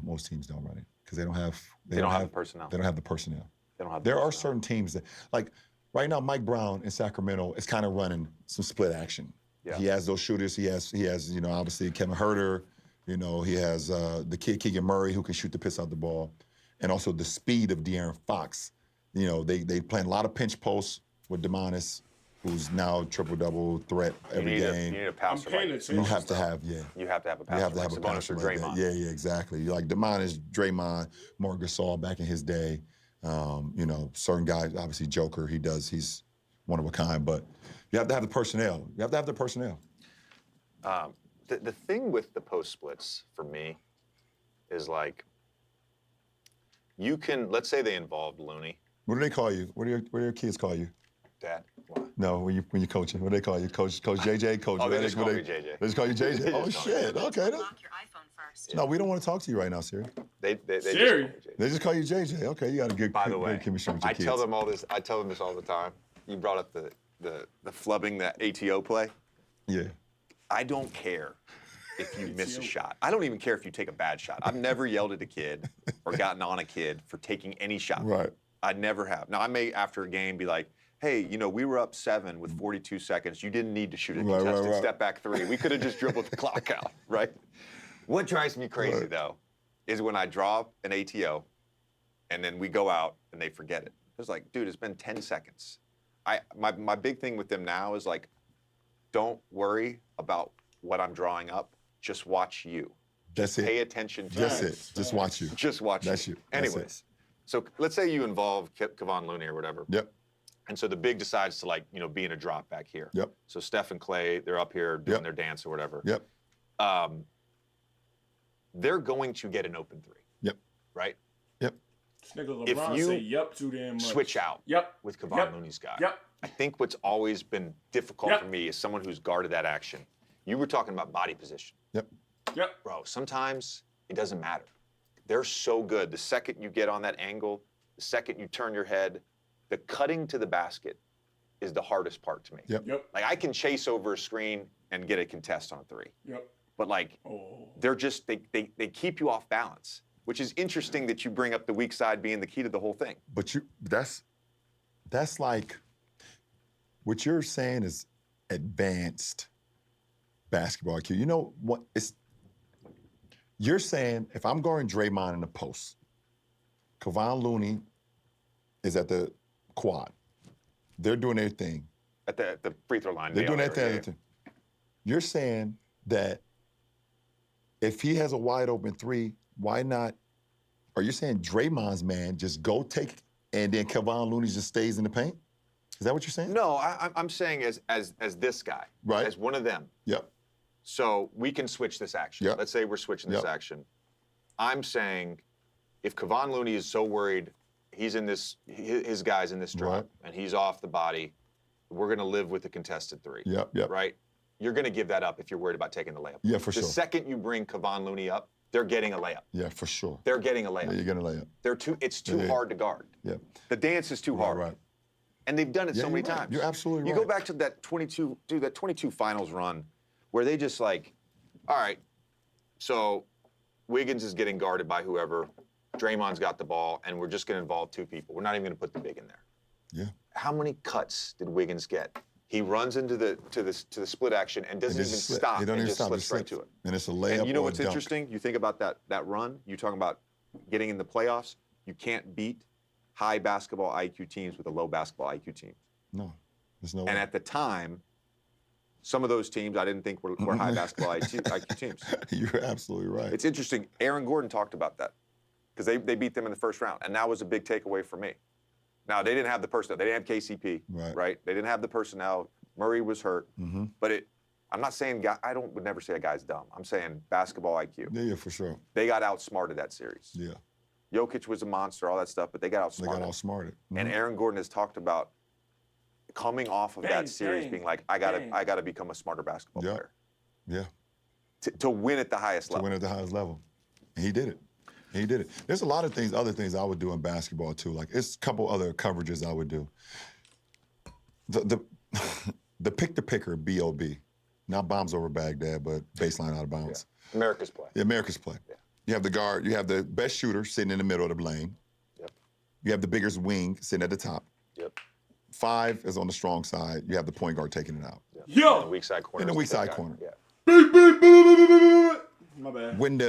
most teams don't run it because they don't have They don't have the personnel. They don't have the personnel. They don't have the There are personnel. certain teams that, like right now, Mike Brown in Sacramento is kind of running some split action. Yeah. He has those shooters. He has obviously Kevin Huerter. He has the kid Keegan Murray who can shoot the piss out the ball, and also the speed of De'Aaron Fox. They playing a lot of pinch posts with DeMonis, who's now triple-double threat every game. You need a passer. You have to have, You have to have a passer. You have to have a Sabonis passer or like Draymond. that. Yeah, exactly. You're like DeMonis, Draymond, Marc Gasol back in his day. Certain guys, obviously Joker, he's one of a kind, but you have to have the personnel. You have to have the personnel. The thing with the post splits for me is like, let's say they involved Looney. What do they call you? What do your kids call you? Dad. Why? No, when you coaching, what do they call you? Coach JJ, Coach Oh, they Redick, just call me JJ. They just call you JJ? They Oh, just call me shit. Okay. Unlock your iPhone first. No, we don't want to talk to you right now, Siri. They just call Siri? me JJ. They just call you JJ. Okay, you got a good, By the way, good chemistry with your I kids. tell them all this. I tell them this all the time. You brought up the flubbing, that ATO play. Yeah. I don't care if you miss a shot. I don't even care if you take a bad shot. I've never yelled at a kid or gotten on a kid for taking any shot. Right. I never have. Now, I may, after a game, be like, hey, we were up 7 with 42 seconds. You didn't need to shoot a contested step back 3. We could have just dribbled the clock out, right? What drives me crazy, though, is when I draw an ATO, and then we go out, and they forget it. It's like, dude, it's been 10 seconds. My big thing with them now is like, don't worry about what I'm drawing up. Just watch you. That's it. Pay attention to That's you. it. Just watch you. Just watch That's you. you. That's Anyways, it. so let's say you involve Kevon Looney or whatever. Yep. And so the big decides to be in a drop back here. Yep. So Steph and Clay, they're up here doing their dance or whatever. Yep. They're going to get an open 3. Yep. Right? Yep. This nigga If LeBron you say yup too damn much. Switch out with Kevon Looney's guy. Yep. I think what's always been difficult Yep. for me is someone who's guarded that action. You were talking about body position. Yep. Yep. Bro, sometimes it doesn't matter. They're so good. The second you get on that angle, the second you turn your head, the cutting to the basket is the hardest part to me. Yep. Yep. Like, I can chase over a screen and get a contest on a 3. Yep. But they're just, they keep you off balance, which is interesting that you bring up the weak side being the key to the whole thing. But that's like, what you're saying is advanced basketball IQ. You know what? You're saying if I'm guarding Draymond in the post, Kevon Looney is at the quad. They're doing their thing. At the free throw line. They're doing their thing. You're saying that if he has a wide open 3, why not? Are you saying Draymond's man just go take, and then Kevon Looney just stays in the paint? Is that what you're saying? No, I'm saying as this guy, Right. as one of them. Yep. So we can switch this action. Yep. Let's say we're switching this Yep. action. I'm saying if Kevon Looney is so worried, he's in this, his guy's in this drop, Right. and he's off the body, we're going to live with the contested 3. Yep. Yep. Right? You're going to give that up if you're worried about taking the layup. Yeah, for sure. The second you bring Kevon Looney up, they're getting a layup. Yeah, for sure. They're getting a layup. Yeah, you're gonna lay up. It's too Yeah. hard to guard. Yeah. The dance is too hard. Right. And they've done it Yeah, so many you're right. times. You're absolutely You right. go back to that 22 finals run where they just all right, so Wiggins is getting guarded by whoever, Draymond's got the ball, and we're just going to involve 2 people. We're not even going to put the big in there. Yeah. How many cuts did Wiggins get? He runs into the split action and doesn't even stop. He don't even just stop. slips He right to it. And it's a layup. And you know or what's a dunk. interesting? You think about that run. You're talking about getting in the playoffs. You can't beat high basketball IQ teams with a low basketball IQ team. No, there's no And way. at the time, some of those teams I didn't think were high basketball IQ teams. You're absolutely right. It's interesting. Aaron Gordon talked about that because they beat them in the first round, and that was a big takeaway for me. Now, they didn't have the personnel. They didn't have KCP, right? They didn't have the personnel. Murray was hurt. Mm-hmm. But I'm not saying would never say a guy's dumb. I'm saying basketball IQ. Yeah, for sure. They got outsmarted that series. Yeah. Jokic was a monster, all that stuff, but they got outsmarted. They got outsmarted. And Aaron Gordon has talked about coming off of that series being like, I gotta become a smarter basketball player. Yeah. To win at the highest To level. win at the highest level. And he did it. He did it. There's a lot of other things I would do in basketball too. Like, it's a couple other coverages I would do. The pick-to-picker, B.O.B. Not bombs over Baghdad, but baseline out of bounds. Yeah. America's play. Yeah, America's play. Yeah. You have the guard, you have the best shooter sitting in the middle of the lane. Yep. You have the biggest wing sitting at the top. Yep. 5 is on the strong side. You have the point guard taking it out. Yep. Yo! In the weak side corner. In the is weak big side guy. corner. Yeah. My bad. When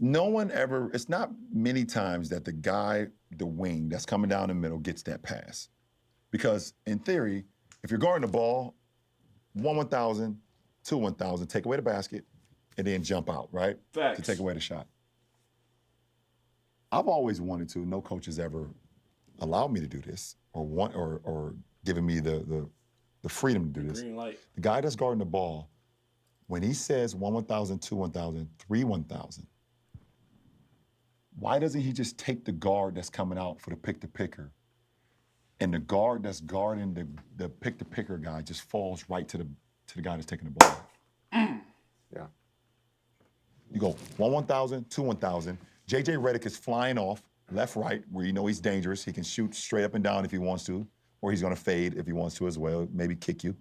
no one ever, it's not many times that the guy, the wing that's coming down the middle gets that pass. Because in theory, if you're guarding the ball, 1,000, 1,000, take away the basket, and then jump out, right? Facts. To take away the shot. I've always wanted to, no coach has ever allowed me to do this or given me the freedom to do this. Green light. The guy that's guarding the ball, when he says 1,000, 1,000, 1,000, why doesn't he just take the guard that's coming out for the pick-to-picker and the guard that's guarding the pick-the-picker guy just falls right to the guy that's taking the ball. Yeah. You go 1,000, 1,000. JJ Redick is flying off left, right, where you know he's dangerous. He can shoot straight up and down if he wants to, or he's going to fade if he wants to as well, maybe kick you.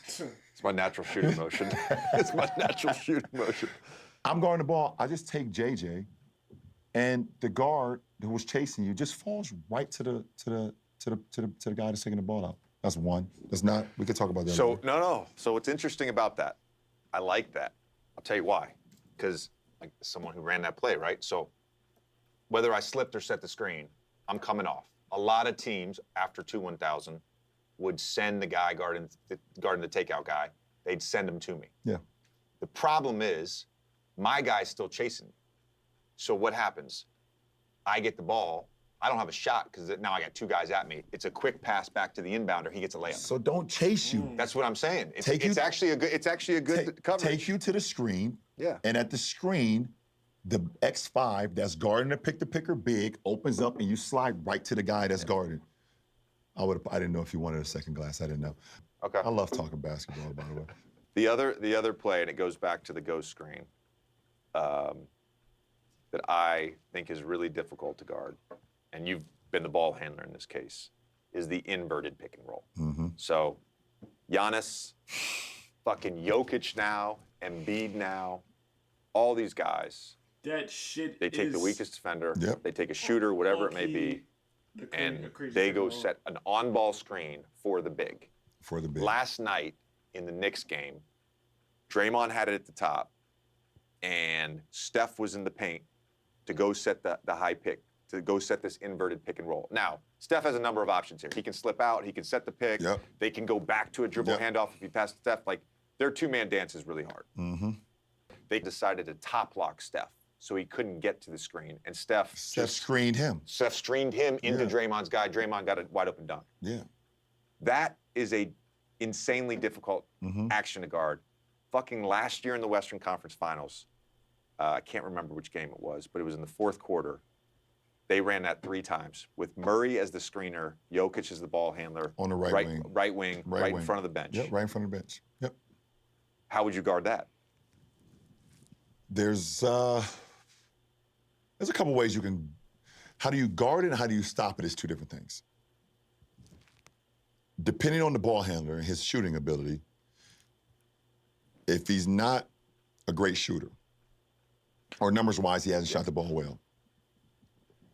It's my natural shooting motion. It's my natural shooting motion. I'm guarding the ball. I just take JJ, and the guard who was chasing you just falls right to the guy that's taking the ball out. That's one. That's not. We could talk about that. So no. So what's interesting about that? I like that. I'll tell you why. Because like someone who ran that play, right? So whether I slipped or set the screen, I'm coming off. A lot of teams after 1,000 would send the guy guarding the takeout guy. They'd send him to me. Yeah. The problem is, my guy's still chasing me. So what happens? I get the ball. I don't have a shot because now I got two guys at me. It's a quick pass back to the inbounder. He gets a layup. So don't chase you. That's what I'm saying. It's actually a good coverage. Take you to the screen. Yeah. And at the screen, the X5 that's guarding the pick-the-picker big opens up and you slide right to the guy that's guarding. I didn't know if you wanted a second glass. I didn't know. Okay. I love talking basketball, by the way. The other play, and it goes back to the ghost screen, that I think is really difficult to guard, and you've been the ball handler in this case, is the inverted pick and roll. Mm-hmm. So Giannis, fucking Jokic now, Embiid now, all these guys, That shit they take the weakest defender, Yep. they take a shooter, whatever it may be, and they go set an on-ball screen for the big. For the big. Last night in the Knicks game, Draymond had it at the top, and Steph was in the paint to go set the high pick, to go set this inverted pick and roll. Now, Steph has a number of options here. He can slip out, he can set the pick, Yep. they can go back to a dribble Yep. handoff if he passes Steph. Like, their two-man dance is really hard. Mm-hmm. They decided to top lock Steph so he couldn't get to the screen, and Steph screened him. Steph screened him into Yeah. Draymond's guy. Draymond got a wide open dunk. Yeah. That is a insanely difficult Mm-hmm. action to guard. Fucking last year in the Western Conference Finals, I can't remember which game it was, but it was in the fourth quarter. They ran that 3 times with Murray as the screener, Jokic as the ball handler. On the right wing. Right wing, right in front of the bench. Yep, right in front of the bench. Yep. How would you guard that? There's a couple ways you can. How do you guard it and how do you stop it is two different things. Depending on the ball handler and his shooting ability, if he's not a great shooter, or numbers-wise he hasn't shot the ball well,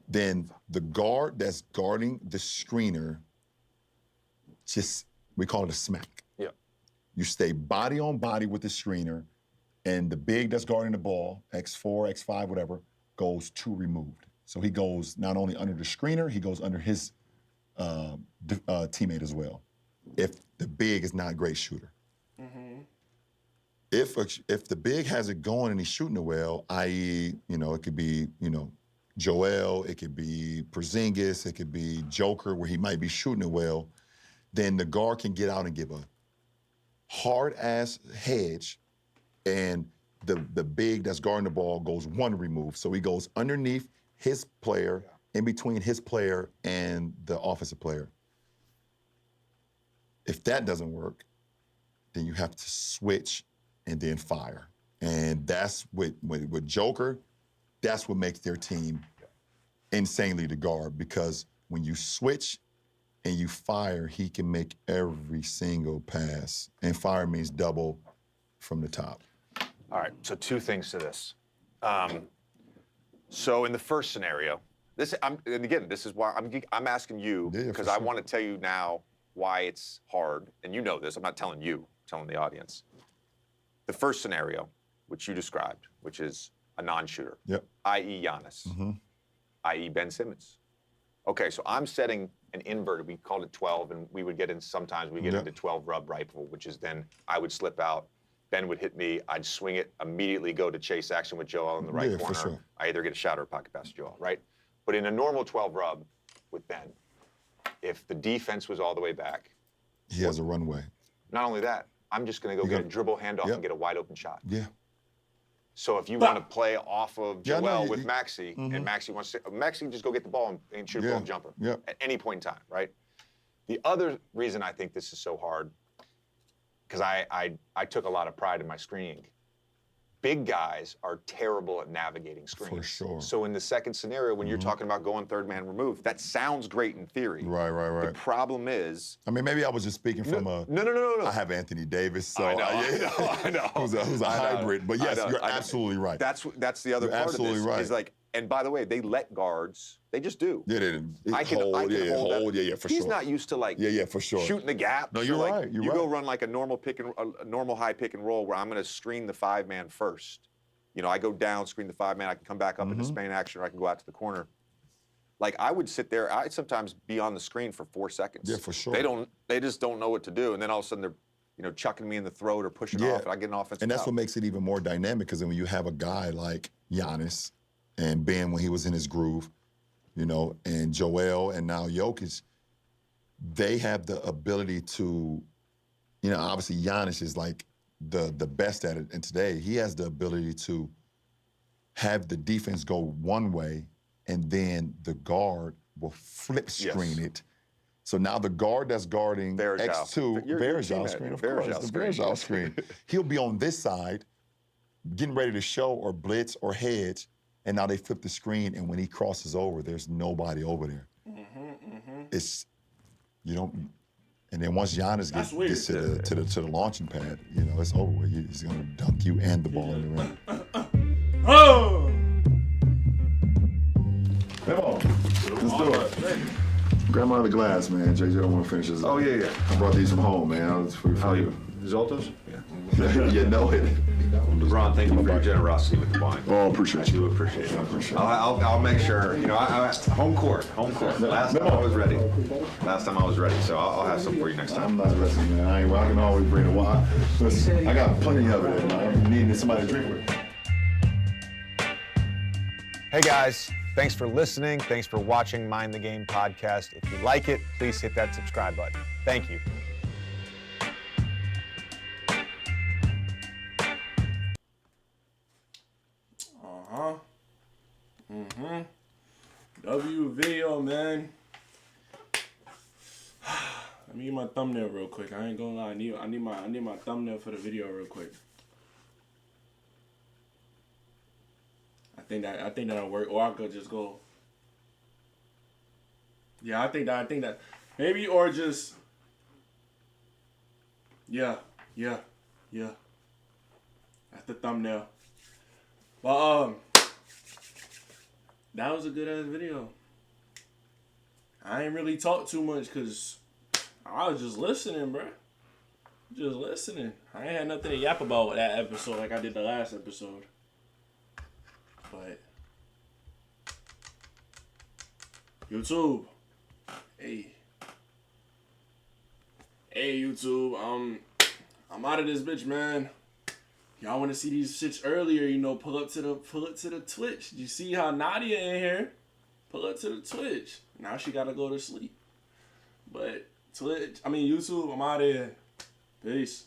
then the guard that's guarding the screener, we call it a smack. Yeah. You stay body on body with the screener, and the big that's guarding the ball, X4, X5, whatever, goes 2 removed. So he goes not only under the screener, he goes under his teammate as well, if the big is not a great shooter. Mm-hmm. If the big has it going and he's shooting it well, i.e., it could be, Joel, it could be Porzingis, it could be Joker, where he might be shooting it well, then the guard can get out and give a hard-ass hedge, and the big that's guarding the ball goes 1 remove. So he goes underneath his player, in between his player and the offensive player. If that doesn't work, then you have to switch and then fire. And that's with Joker, that's what makes their team insanely to guard, because when you switch and you fire, he can make every single pass. And fire means double from the top. All right, so 2 things to this. So in the first scenario, this is why I'm asking you, because I want to tell you now why it's hard, and you know this. I'm not telling you, I'm telling the audience. The first scenario, which you described, which is a non-shooter, i.e. Giannis, i.e. Ben Simmons. Okay, so I'm setting an inverted. We called it 12, and we would get in. Sometimes we get into 12 rub rifle, which is then I would slip out. Ben would hit me. I'd swing it, immediately go to chase action with Joel in the right corner. For sure. I either get a shot or a pocket pass to Joel, right? But in a normal 12 rub with Ben, if the defense was all the way back, he has a runway. Not only that, I'm just going to go get a dribble handoff and get a wide open shot. Yeah. So if you want to play off of Yeah, Joel no, with Maxey, and Maxey wants to, Maxey can just go get the ball and shoot a pull-up jumper at any point in time, right? The other reason I think this is so hard, because I took a lot of pride in my screening. Big guys are terrible at navigating screens. For sure. So in the second scenario, when you're talking about going third man remove, that sounds great in theory. Right. The problem is... I mean, maybe I was just speaking from No. I have Anthony Davis, so I know. who's a hybrid. But yes, you're absolutely right. That's the other part of this. Right. Is like, and by the way, they let guards. They just do. Yeah, I can hold that. For He's sure. not used to like for sure. shooting the gap. No, you're like, right. You go run like a normal high pick and roll where I'm going to screen the 5-man first. You know, I go down, screen the 5-man. I can come back up into Spain action, or I can go out to the corner. Like I would sit there. I'd sometimes be on the screen for 4 seconds. Yeah, for sure. They just don't know what to do, and then all of a sudden they're chucking me in the throat or pushing off, and I get an offensive And that's foul. what makes it even more dynamic, because then when you have a guy like Giannis and Ben when he was in his groove, and Joel and now Jokic, they have the ability to, obviously Giannis is like the best at it, and today he has the ability to have the defense go one way, and then the guard will flip screen it. So now the guard that's guarding X2, Varejao screen, of course, the Varejao screen. He'll be on this side, getting ready to show or blitz or hedge, and now they flip the screen, and when he crosses over, there's nobody over there. It's, and then once Giannis gets to the launching pad, it's over with. He's gonna dunk you and the ball in the ring. Oh! Come on, let's do it. Grandma the glass, man. JJ don't want to finish this. Oh, yeah. I brought these from home, man. For you. Zoltos? Yeah. You know it. LeBron, thank you for your generosity with the wine. Oh, appreciate I do appreciate it. I'll make sure. Home court. Last time I was ready. So I'll have some for you next time. I'm not listening, man. I can always bring the wine. Listen, I got plenty of it, and I'm needing somebody to drink with. Hey guys, thanks for listening. Thanks for watching Mind the Game podcast. If you like it, please hit that subscribe button. Thank you. W video, man. Let me get my thumbnail real quick. I ain't gonna lie. I need my thumbnail for the video real quick. I think that'll work. Or I could just go. Yeah, I think that maybe, or just yeah. That's the thumbnail. But that was a good ass video. I ain't really talk too much because I was just listening, bruh. Just listening. I ain't had nothing to yap about with that episode like I did the last episode. But YouTube. Hey YouTube. I'm out of this bitch, man. Y'all want to see these shits earlier, pull up to the Twitch. You see how Nadia in here? Pull up to the Twitch. Now she gotta go to sleep. But YouTube, I'm out of here. Peace.